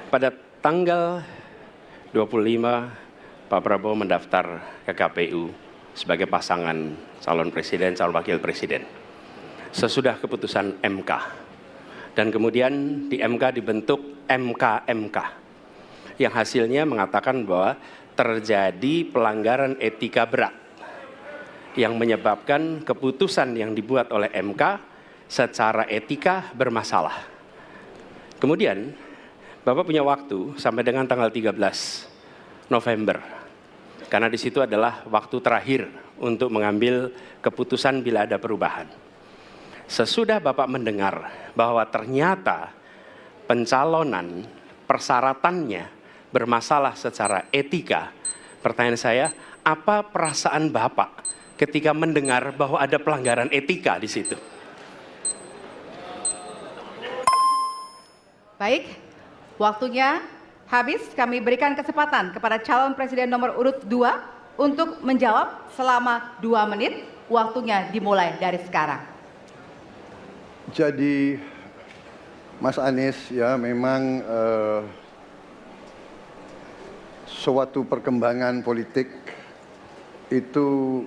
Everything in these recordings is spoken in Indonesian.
Pada tanggal 25, Pak Prabowo mendaftar ke KPU sebagai pasangan calon presiden, calon wakil presiden. Sesudah keputusan MK. Dan kemudian di MK dibentuk MK yang hasilnya mengatakan bahwa terjadi pelanggaran etika berat yang menyebabkan keputusan yang dibuat oleh MK secara etika bermasalah. Kemudian Bapak punya waktu sampai dengan tanggal 13 November, karena di situ adalah waktu terakhir untuk mengambil keputusan bila ada perubahan. Sesudah Bapak mendengar bahwa ternyata pencalonan persyaratannya bermasalah secara etika, pertanyaan saya, apa perasaan Bapak ketika mendengar bahwa ada pelanggaran etika di situ? Baik, waktunya habis. Kami berikan kesempatan kepada calon presiden nomor urut 2 untuk menjawab selama 2 menit. Waktunya dimulai dari sekarang. Jadi Mas Anies ya memang suatu perkembangan politik itu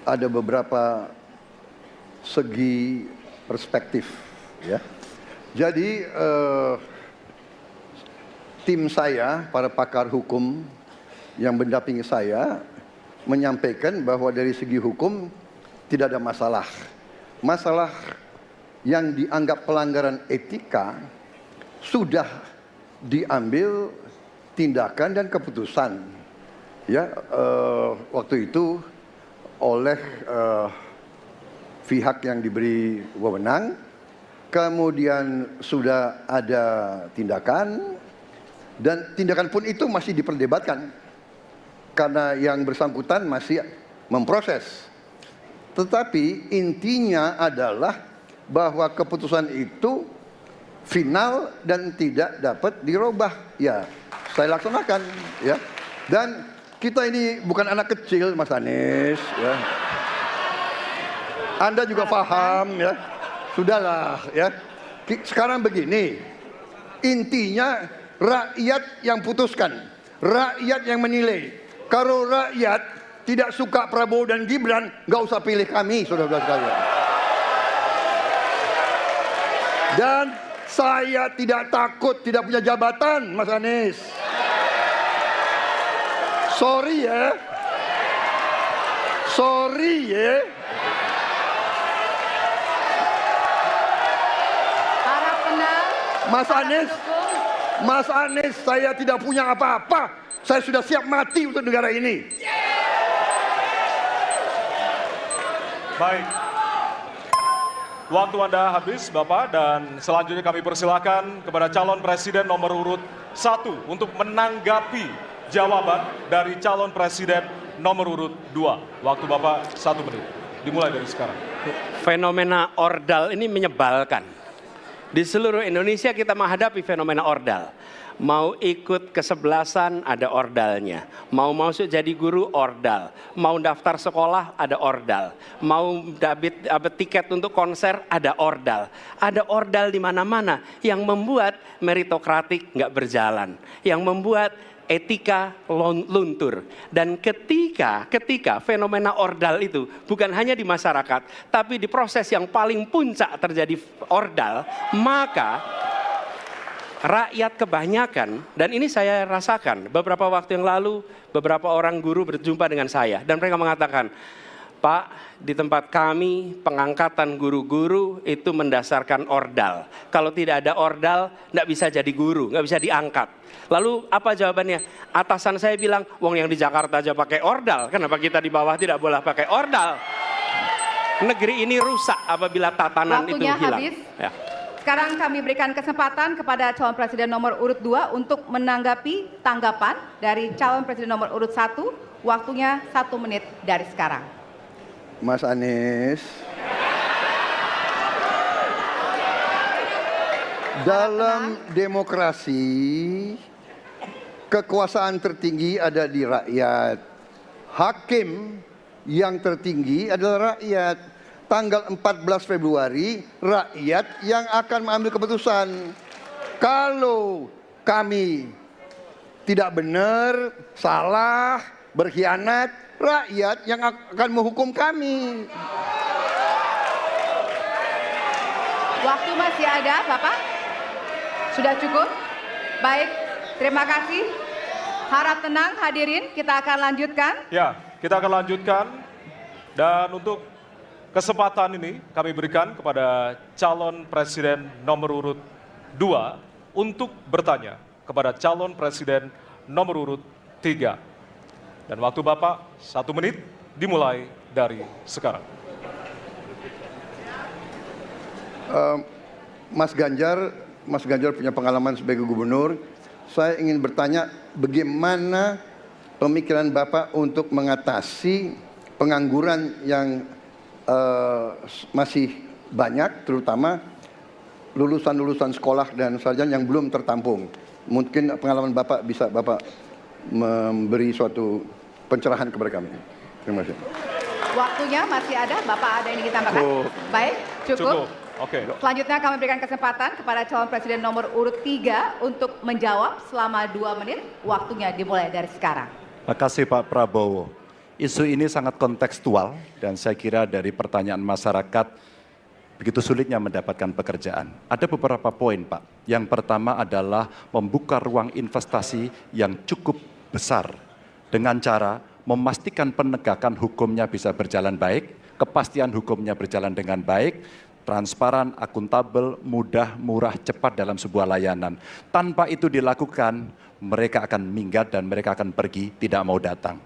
ada beberapa segi perspektif ya. Jadi tim saya, para pakar hukum yang mendampingi saya menyampaikan bahwa dari segi hukum tidak ada masalah. Masalah yang dianggap pelanggaran etika sudah diambil tindakan dan keputusan ya waktu itu oleh pihak yang diberi wewenang, kemudian sudah ada tindakan dan tindakan pun itu masih diperdebatkan karena yang bersangkutan masih memproses. Tetapi intinya adalah bahwa keputusan itu final dan tidak dapat dirubah. Ya, saya laksanakan ya. Dan kita ini bukan anak kecil, Mas Anies ya. Anda juga paham ya. Sudahlah ya. Sekarang begini. Intinya rakyat yang putuskan, rakyat yang menilai. Kalau rakyat tidak suka Prabowo dan Gibran, nggak usah pilih kami, saudara-saudara sekalian. Dan saya tidak takut tidak punya jabatan, Mas Anies. Sorry ya. Sorry ya. Mas Anies, saya tidak punya apa-apa. Saya sudah siap mati untuk negara ini. Baik, waktu Anda habis Bapak, dan selanjutnya kami persilakan kepada calon presiden nomor urut 1 untuk menanggapi jawaban dari calon presiden nomor urut 2. Waktu Bapak 1 menit, dimulai dari sekarang. Fenomena ordal ini menyebalkan. Di seluruh Indonesia kita menghadapi fenomena ordal. Mau ikut kesebelasan ada ordalnya, mau masuk jadi guru ordal, mau daftar sekolah ada ordal, mau dapat tiket untuk konser ada ordal di mana-mana yang membuat meritokratik nggak berjalan, yang membuat etika luntur. Dan ketika fenomena ordal itu bukan hanya di masyarakat, tapi di proses yang paling puncak terjadi ordal, maka rakyat kebanyakan, dan ini saya rasakan beberapa waktu yang lalu, beberapa orang guru berjumpa dengan saya dan mereka mengatakan, Pak, di tempat kami pengangkatan guru-guru itu mendasarkan ordal. Kalau tidak ada ordal, nggak bisa jadi guru, nggak bisa diangkat. Lalu apa jawabannya? Atasan saya bilang, wong yang di Jakarta aja pakai ordal, kenapa kita di bawah tidak boleh pakai ordal? Negeri ini rusak apabila tatanan itu hilang. Habis. Ya. Sekarang kami berikan kesempatan kepada calon presiden nomor urut 2 untuk menanggapi tanggapan dari calon presiden nomor urut 1. Waktunya 1 menit dari sekarang. Mas Anies, dalam demokrasi kekuasaan tertinggi ada di rakyat. Hakim yang tertinggi adalah rakyat. Tanggal 14 Februari, rakyat yang akan mengambil keputusan. Kalau kami tidak benar, salah, berkhianat, rakyat yang akan menghukum kami. Waktu masih ada, Bapak? Sudah cukup? Baik, terima kasih. Harap tenang hadirin, kita akan lanjutkan. Ya, kita akan lanjutkan. Dan untuk kesempatan ini kami berikan kepada calon presiden nomor urut 2 untuk bertanya kepada calon presiden nomor urut 3. Dan waktu Bapak 1 menit dimulai dari sekarang. Mas Ganjar punya pengalaman sebagai gubernur. Saya ingin bertanya bagaimana pemikiran Bapak untuk mengatasi pengangguran yang masih banyak, terutama lulusan-lulusan sekolah dan sarjana yang belum tertampung. Mungkin pengalaman Bapak bisa Bapak memberi suatu pencerahan kepada kami. Terima kasih. Waktunya masih ada, Bapak ada yang ingin ditambahkan? Baik, cukup. Oke. Selanjutnya kami berikan kesempatan kepada calon presiden nomor urut 3 untuk menjawab selama 2 menit. Waktunya dimulai dari sekarang. Terima kasih Pak Prabowo. Isu ini sangat kontekstual dan saya kira dari pertanyaan masyarakat begitu sulitnya mendapatkan pekerjaan. Ada beberapa poin Pak. Yang pertama adalah membuka ruang investasi yang cukup besar dengan cara memastikan penegakan hukumnya bisa berjalan baik, kepastian hukumnya berjalan dengan baik, transparan, akuntabel, mudah, murah, cepat dalam sebuah layanan. Tanpa itu dilakukan, mereka akan minggat dan mereka akan pergi, tidak mau datang.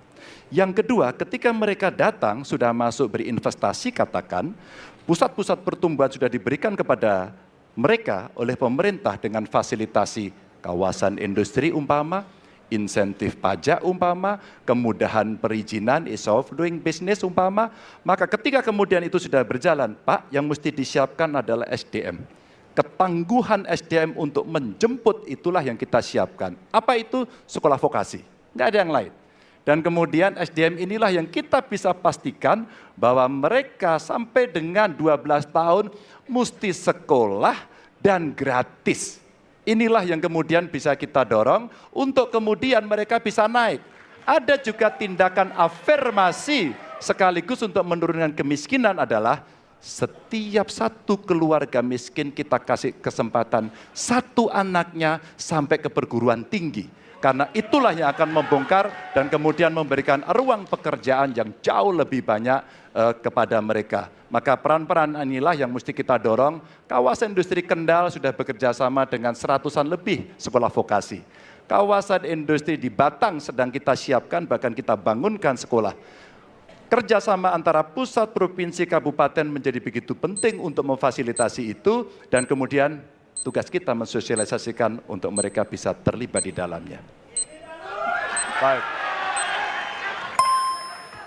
Yang kedua, ketika mereka datang, sudah masuk berinvestasi katakan, pusat-pusat pertumbuhan sudah diberikan kepada mereka oleh pemerintah dengan fasilitasi kawasan industri umpama, insentif pajak umpama, kemudahan perizinan, ease of doing business umpama, maka ketika kemudian itu sudah berjalan, Pak, yang mesti disiapkan adalah SDM. Ketangguhan SDM untuk menjemput itulah yang kita siapkan. Apa itu? Sekolah vokasi, nggak ada yang lain. Dan kemudian SDM inilah yang kita bisa pastikan bahwa mereka sampai dengan 12 tahun mesti sekolah dan gratis. Inilah yang kemudian bisa kita dorong untuk kemudian mereka bisa naik. Ada juga tindakan afirmasi sekaligus untuk menurunkan kemiskinan adalah setiap satu keluarga miskin kita kasih kesempatan satu anaknya sampai ke perguruan tinggi. Karena itulah yang akan membongkar dan kemudian memberikan ruang pekerjaan yang jauh lebih banyak kepada mereka. Maka peran-peran inilah yang mesti kita dorong. Kawasan industri Kendal sudah bekerja sama dengan 100-an lebih sekolah vokasi. Kawasan industri di Batang sedang kita siapkan, bahkan kita bangunkan sekolah. Kerjasama antara pusat, provinsi, kabupaten menjadi begitu penting untuk memfasilitasi itu. Dan kemudian tugas kita mensosialisasikan untuk mereka bisa terlibat di dalamnya. Baik.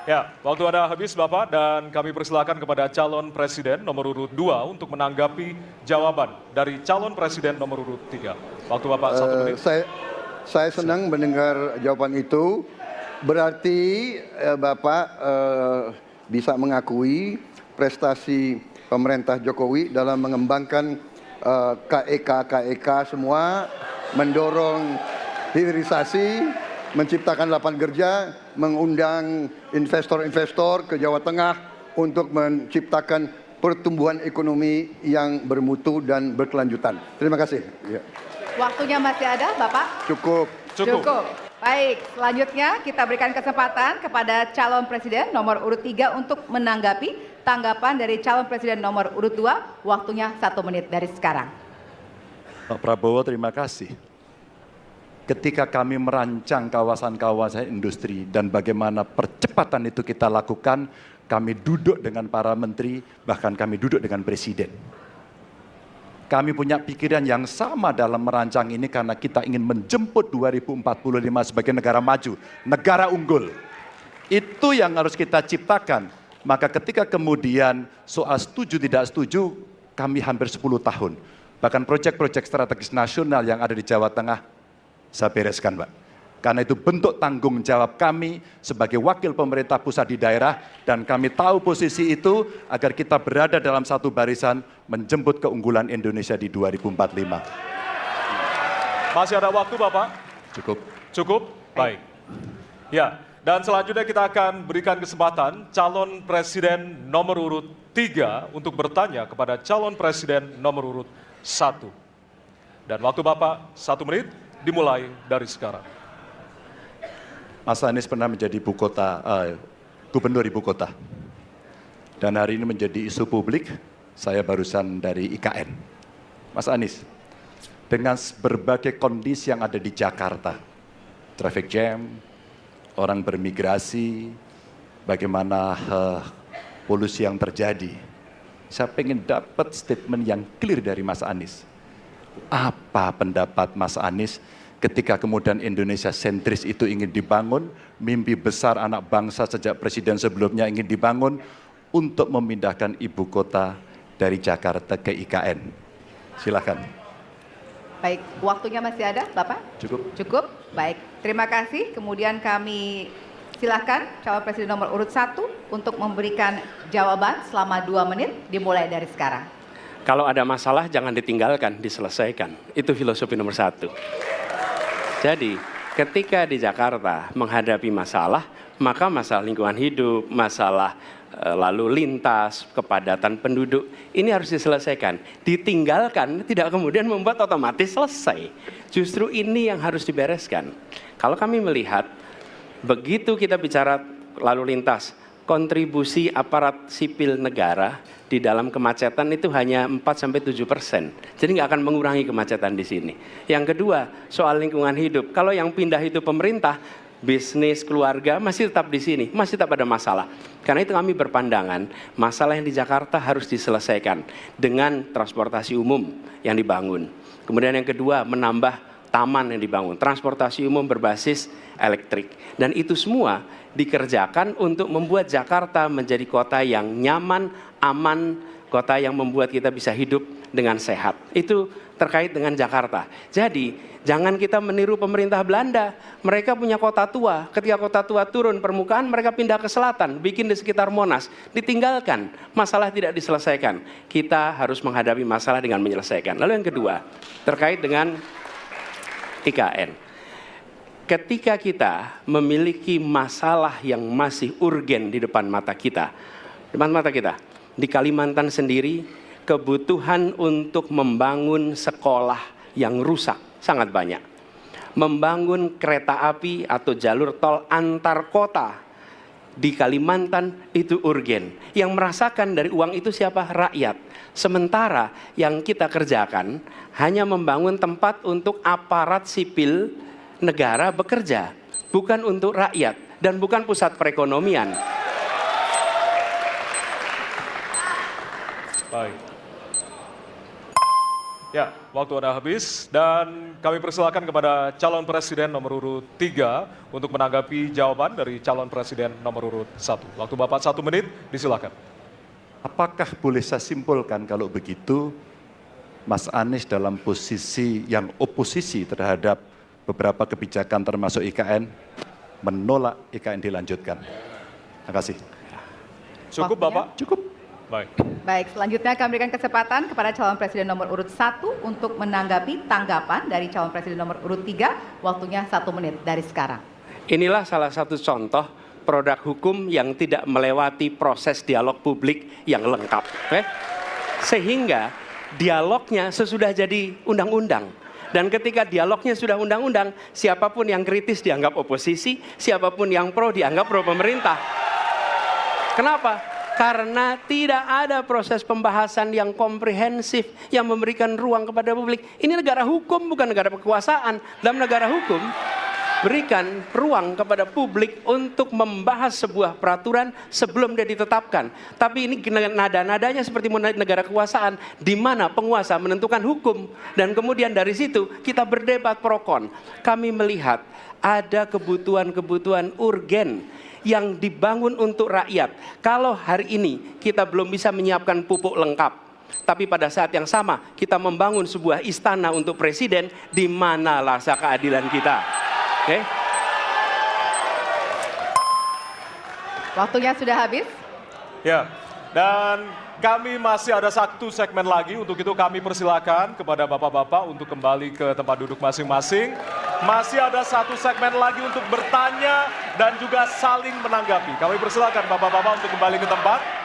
Ya, waktu Anda habis Bapak dan kami persilakan kepada calon presiden nomor urut 2 untuk menanggapi jawaban dari calon presiden nomor urut 3. Waktu Bapak 1 menit. Saya senang mendengar jawaban itu. Berarti Bapak bisa mengakui prestasi pemerintah Jokowi dalam mengembangkan KEK semua, mendorong hilirisasi, menciptakan lapangan kerja, mengundang investor-investor ke Jawa Tengah untuk menciptakan pertumbuhan ekonomi yang bermutu dan berkelanjutan. Terima kasih. Ya. Waktunya masih ada, Bapak? Cukup. Baik, selanjutnya kita berikan kesempatan kepada calon presiden nomor urut 3 untuk menanggapi tanggapan dari calon presiden nomor urut 2. Waktunya 1 menit dari sekarang. Pak Prabowo, terima kasih. Ketika kami merancang kawasan-kawasan industri dan bagaimana percepatan itu kita lakukan, kami duduk dengan para menteri, bahkan kami duduk dengan presiden. Kami punya pikiran yang sama dalam merancang ini karena kita ingin menjemput 2045 sebagai negara maju, negara unggul. Itu yang harus kita ciptakan. Maka ketika kemudian soal setuju tidak setuju, kami hampir 10 tahun. Bahkan proyek-proyek strategis nasional yang ada di Jawa Tengah, saya bereskan, Pak. Karena itu bentuk tanggung jawab kami sebagai wakil pemerintah pusat di daerah dan kami tahu posisi itu agar kita berada dalam satu barisan menjemput keunggulan Indonesia di 2045. Masih ada waktu Bapak? Cukup. Cukup? Baik. Ya, dan selanjutnya kita akan berikan kesempatan calon presiden nomor urut 3 untuk bertanya kepada calon presiden nomor urut 1. Dan waktu Bapak 1 menit dimulai dari sekarang. Mas Anies pernah menjadi gubernur ibu kota. Dan hari ini menjadi isu publik, saya barusan dari IKN. Mas Anies, dengan berbagai kondisi yang ada di Jakarta, traffic jam, orang bermigrasi, bagaimana polusi yang terjadi. Saya pengen dapat statement yang clear dari Mas Anies. Apa pendapat Mas Anies ketika kemudian Indonesia sentris itu ingin dibangun, mimpi besar anak bangsa sejak presiden sebelumnya ingin dibangun untuk memindahkan ibu kota dari Jakarta ke IKN. Silakan. Baik, waktunya masih ada, Bapak? Cukup. Cukup? Baik, terima kasih. Kemudian kami silakan calon presiden nomor urut 1 untuk memberikan jawaban selama 2 menit dimulai dari sekarang. Kalau ada masalah jangan ditinggalkan, diselesaikan. Itu filosofi nomor 1. Jadi ketika di Jakarta menghadapi masalah, maka masalah lingkungan hidup, masalah lalu lintas, kepadatan penduduk, ini harus diselesaikan. Ditinggalkan tidak kemudian membuat otomatis selesai. Justru ini yang harus dibereskan. Kalau kami melihat, begitu kita bicara lalu lintas, kontribusi aparat sipil negara di dalam kemacetan itu hanya 4-7%. Jadi nggak akan mengurangi kemacetan di sini. Yang kedua, soal lingkungan hidup. Kalau yang pindah itu pemerintah, bisnis, keluarga masih tetap di sini, masih tetap ada masalah. Karena itu kami berpandangan masalah yang di Jakarta harus diselesaikan dengan transportasi umum yang dibangun. Kemudian yang kedua, menambah taman yang dibangun, transportasi umum berbasis elektrik. Dan itu semua dikerjakan untuk membuat Jakarta menjadi kota yang nyaman, aman, kota yang membuat kita bisa hidup dengan sehat. Itu terkait dengan Jakarta. Jadi jangan kita meniru pemerintah Belanda. Mereka punya kota tua. Ketika kota tua turun permukaan, mereka pindah ke selatan, bikin di sekitar Monas. Ditinggalkan, masalah tidak diselesaikan. Kita harus menghadapi masalah dengan menyelesaikan. Lalu yang kedua, terkait dengan IKN. Ketika kita memiliki masalah yang masih urgen di depan mata kita, di Kalimantan sendiri, kebutuhan untuk membangun sekolah yang rusak sangat banyak. Membangun kereta api atau jalur tol antar kota di Kalimantan itu urgen. Yang merasakan dari uang itu siapa? Rakyat. Sementara yang kita kerjakan hanya membangun tempat untuk aparat sipil negara bekerja, bukan untuk rakyat dan bukan pusat perekonomian. Baik. Ya, waktu Anda habis dan kami persilakan kepada calon presiden nomor urut 3 untuk menanggapi jawaban dari calon presiden nomor urut 1. Waktu Bapak 1 menit, disilakan. Apakah boleh saya simpulkan kalau begitu Mas Anies dalam posisi yang oposisi terhadap beberapa kebijakan termasuk IKN menolak IKN dilanjutkan? Terima kasih. Cukup Bapak? Cukup. Baik. Baik, selanjutnya kami berikan kesempatan kepada calon presiden nomor urut 1 untuk menanggapi tanggapan dari calon presiden nomor urut 3. Waktunya 1 menit dari sekarang. Inilah salah satu contoh produk hukum yang tidak melewati proses dialog publik yang lengkap. Sehingga dialognya sesudah jadi undang-undang. Dan ketika dialognya sudah undang-undang, siapapun yang kritis dianggap oposisi, siapapun yang pro dianggap pro pemerintah. Kenapa? Karena tidak ada proses pembahasan yang komprehensif yang memberikan ruang kepada publik. Ini negara hukum, bukan negara kekuasaan. Dalam negara hukum, berikan ruang kepada publik untuk membahas sebuah peraturan sebelum dia ditetapkan. Tapi ini nada-nadanya seperti negara kekuasaan, di mana penguasa menentukan hukum. Dan kemudian dari situ kita berdebat pro kon. Kami melihat ada kebutuhan-kebutuhan urgen yang dibangun untuk rakyat. Kalau hari ini kita belum bisa menyiapkan pupuk lengkap, tapi pada saat yang sama kita membangun sebuah istana untuk presiden, di mana rasa keadilan kita? Oke? Waktunya sudah habis. Ya, Dan kami masih ada satu segmen lagi, untuk itu kami persilakan kepada bapak-bapak untuk kembali ke tempat duduk masing-masing. Masih ada satu segmen lagi untuk bertanya dan juga saling menanggapi. Kami persilakan bapak-bapak untuk kembali ke tempat.